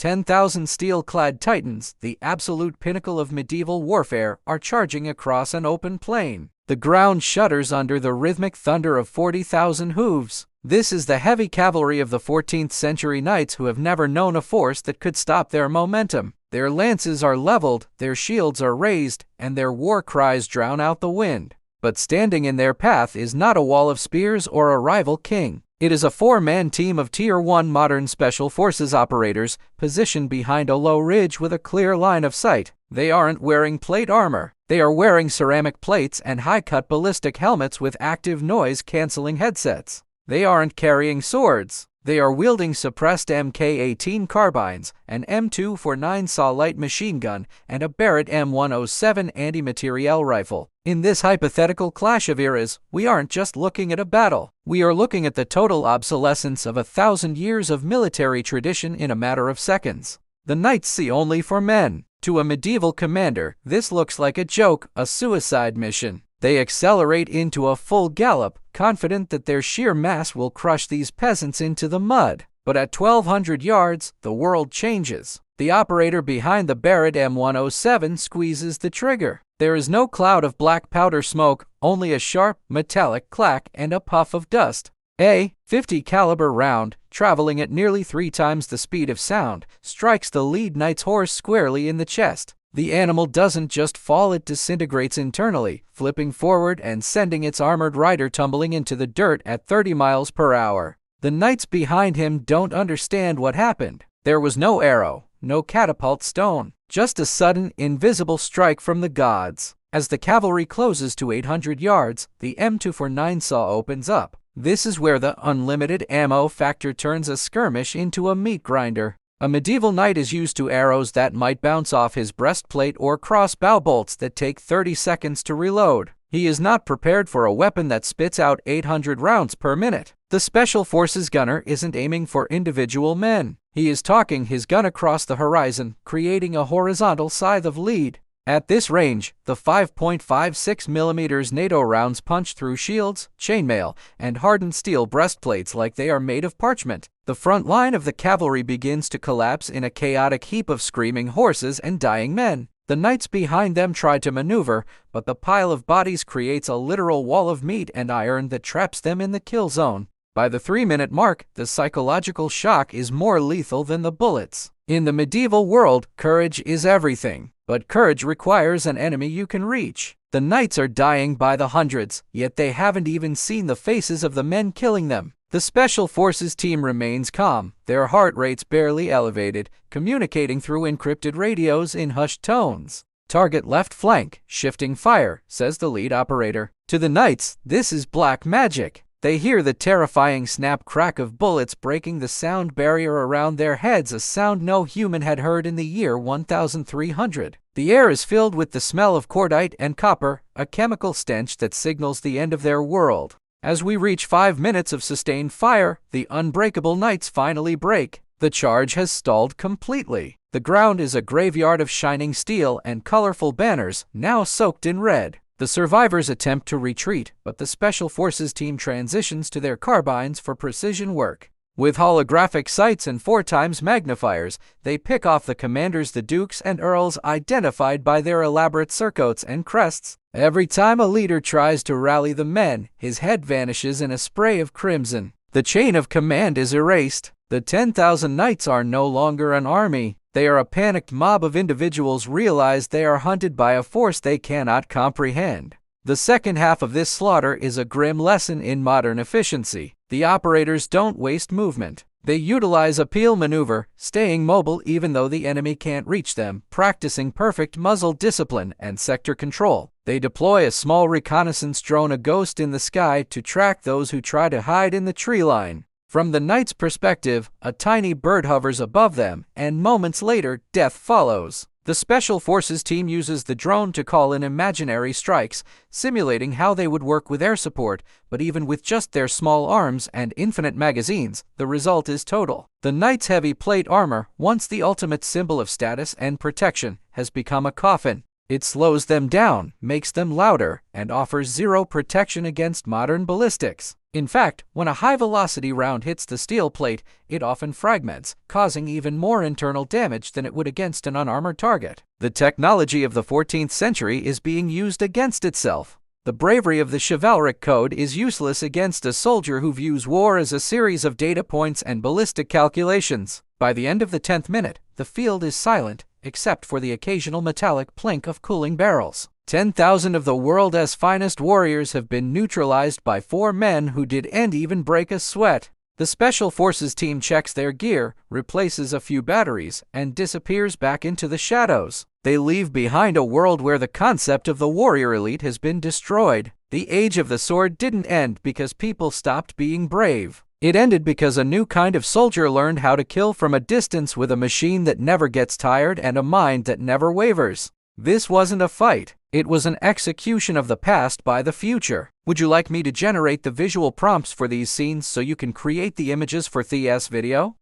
10,000 steel-clad titans, the absolute pinnacle of medieval warfare, are charging across an open plain. The ground shudders under the rhythmic thunder of 40,000 hooves. This is the heavy cavalry of the 14th century knights who have never known a force that could stop their momentum. Their lances are leveled, their shields are raised, and their war cries drown out the wind. But standing in their path is not a wall of spears or a rival king. It is a four-man team of Tier 1 modern special forces operators, positioned behind a low ridge with a clear line of sight. They aren't wearing plate armor. They are wearing ceramic plates and high-cut ballistic helmets with active noise-canceling headsets. They aren't carrying swords. They are wielding suppressed Mk18 carbines, an M249 saw light machine gun, and a Barrett M107 anti-materiel rifle. In this hypothetical clash of eras, we aren't just looking at a battle. We are looking at the total obsolescence of 1,000 years of military tradition in a matter of seconds. The knights see only for men. To a medieval commander, this looks like a joke, a suicide mission. They accelerate into a full gallop, confident that their sheer mass will crush these peasants into the mud. But at 1,200 yards, the world changes. The operator behind the Barrett M107 squeezes the trigger. There is no cloud of black powder smoke, only a sharp, metallic clack and a puff of dust. A .50 caliber round, traveling at nearly 3 times the speed of sound, strikes the lead knight's horse squarely in the chest. The animal doesn't just fall, it disintegrates internally, flipping forward and sending its armored rider tumbling into the dirt at 30 miles per hour. The knights behind him don't understand what happened. There was no arrow, no catapult stone, just a sudden, invisible strike from the gods. As the cavalry closes to 800 yards, the M249 saw opens up. This is where the unlimited ammo factor turns a skirmish into a meat grinder. A medieval knight is used to arrows that might bounce off his breastplate or crossbow bolts that take 30 seconds to reload. He is not prepared for a weapon that spits out 800 rounds per minute. The Special Forces gunner isn't aiming for individual men. He is talking his gun across the horizon, creating a horizontal scythe of lead. At this range, the 5.56mm NATO rounds punch through shields, chainmail, and hardened steel breastplates like they are made of parchment. The front line of the cavalry begins to collapse in a chaotic heap of screaming horses and dying men. The knights behind them try to maneuver, but the pile of bodies creates a literal wall of meat and iron that traps them in the kill zone. By the 3-minute mark, the psychological shock is more lethal than the bullets. In the medieval world, courage is everything. But courage requires an enemy you can reach. The knights are dying by the hundreds, yet they haven't even seen the faces of the men killing them. The Special Forces team remains calm, their heart rates barely elevated, communicating through encrypted radios in hushed tones. "Target left flank, shifting fire," says the lead operator. To the knights, this is black magic. They hear the terrifying snap-crack of bullets breaking the sound barrier around their heads, a sound no human had heard in the year 1300. The air is filled with the smell of cordite and copper, a chemical stench that signals the end of their world. As we reach 5 minutes of sustained fire, the unbreakable knights finally break. The charge has stalled completely. The ground is a graveyard of shining steel and colorful banners, now soaked in red. The survivors attempt to retreat, but the Special Forces team transitions to their carbines for precision work. With holographic sights and 4x magnifiers, they pick off the commanders, the dukes and earls, identified by their elaborate surcoats and crests. Every time a leader tries to rally the men, his head vanishes in a spray of crimson. The chain of command is erased. The 10,000 knights are no longer an army. They are a panicked mob of individuals realize they are hunted by a force they cannot comprehend. The second half of this slaughter is a grim lesson in modern efficiency. The operators don't waste movement. They utilize a peel maneuver, staying mobile even though the enemy can't reach them, practicing perfect muzzle discipline and sector control. They deploy a small reconnaissance drone, a ghost in the sky, to track those who try to hide in the tree line. From the knight's perspective, a tiny bird hovers above them, and moments later, death follows. The Special Forces team uses the drone to call in imaginary strikes, simulating how they would work with air support, but even with just their small arms and infinite magazines, the result is total. The knight's heavy plate armor, once the ultimate symbol of status and protection, has become a coffin. It slows them down, makes them louder, and offers zero protection against modern ballistics. In fact, when a high-velocity round hits the steel plate, it often fragments, causing even more internal damage than it would against an unarmored target. The technology of the 14th century is being used against itself. The bravery of the chivalric code is useless against a soldier who views war as a series of data points and ballistic calculations. By the end of the 10th minute, the field is silent, except for the occasional metallic plink of cooling barrels. 10,000 of the world's finest warriors have been neutralized by 4 men who didn't even break a sweat. The Special Forces team checks their gear, replaces a few batteries, and disappears back into the shadows. They leave behind a world where the concept of the warrior elite has been destroyed. The age of the sword didn't end because people stopped being brave. It ended because a new kind of soldier learned how to kill from a distance with a machine that never gets tired and a mind that never wavers. This wasn't a fight. It was an execution of the past by the future. Would you like me to generate the visual prompts for these scenes so you can create the images for this video?